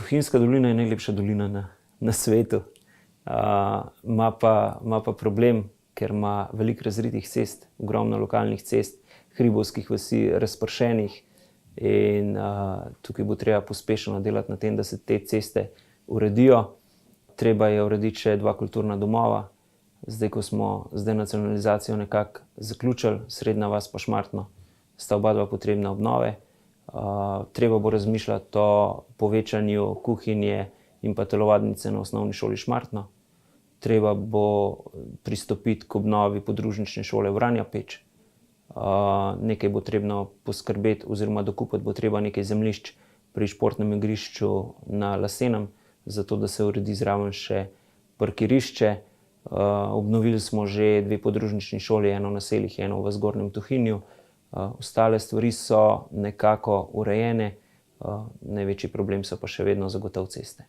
Tuhinjska dolina je najlepša dolina na svetu. Ima pa problem, ker ima veliko razritih cest, ogromno lokalnih cest, hribovskih vasi, razpršenih in tukaj bo treba pospešeno delati na tem, da se te ceste uredijo. Treba je urediti še 2 kulturna domova. Zdaj, ko smo denacionalizacijo nekako zaključili, Srednja vas pa Šmartno, sta oba potrebna obnove. Treba bo razmišljati o povečanju kuhinje in pa telovadnice na osnovni šoli Šmartno. Treba bo pristopiti k obnovi podružnične šole Vranja Peč. Nekaj bo trebno poskrbeti oziroma dokupiti bo treba nekaj zemljišč pri športnem igrišču na Lasenem, zato da se uredi zraven še parkirišče. Obnovili smo že 2 podružnični šoli, eno na Selih, eno v Zgornjem Tuhinju. Ostale stvari so nekako urejene, največji problem so pa še vedno zagotovo ceste.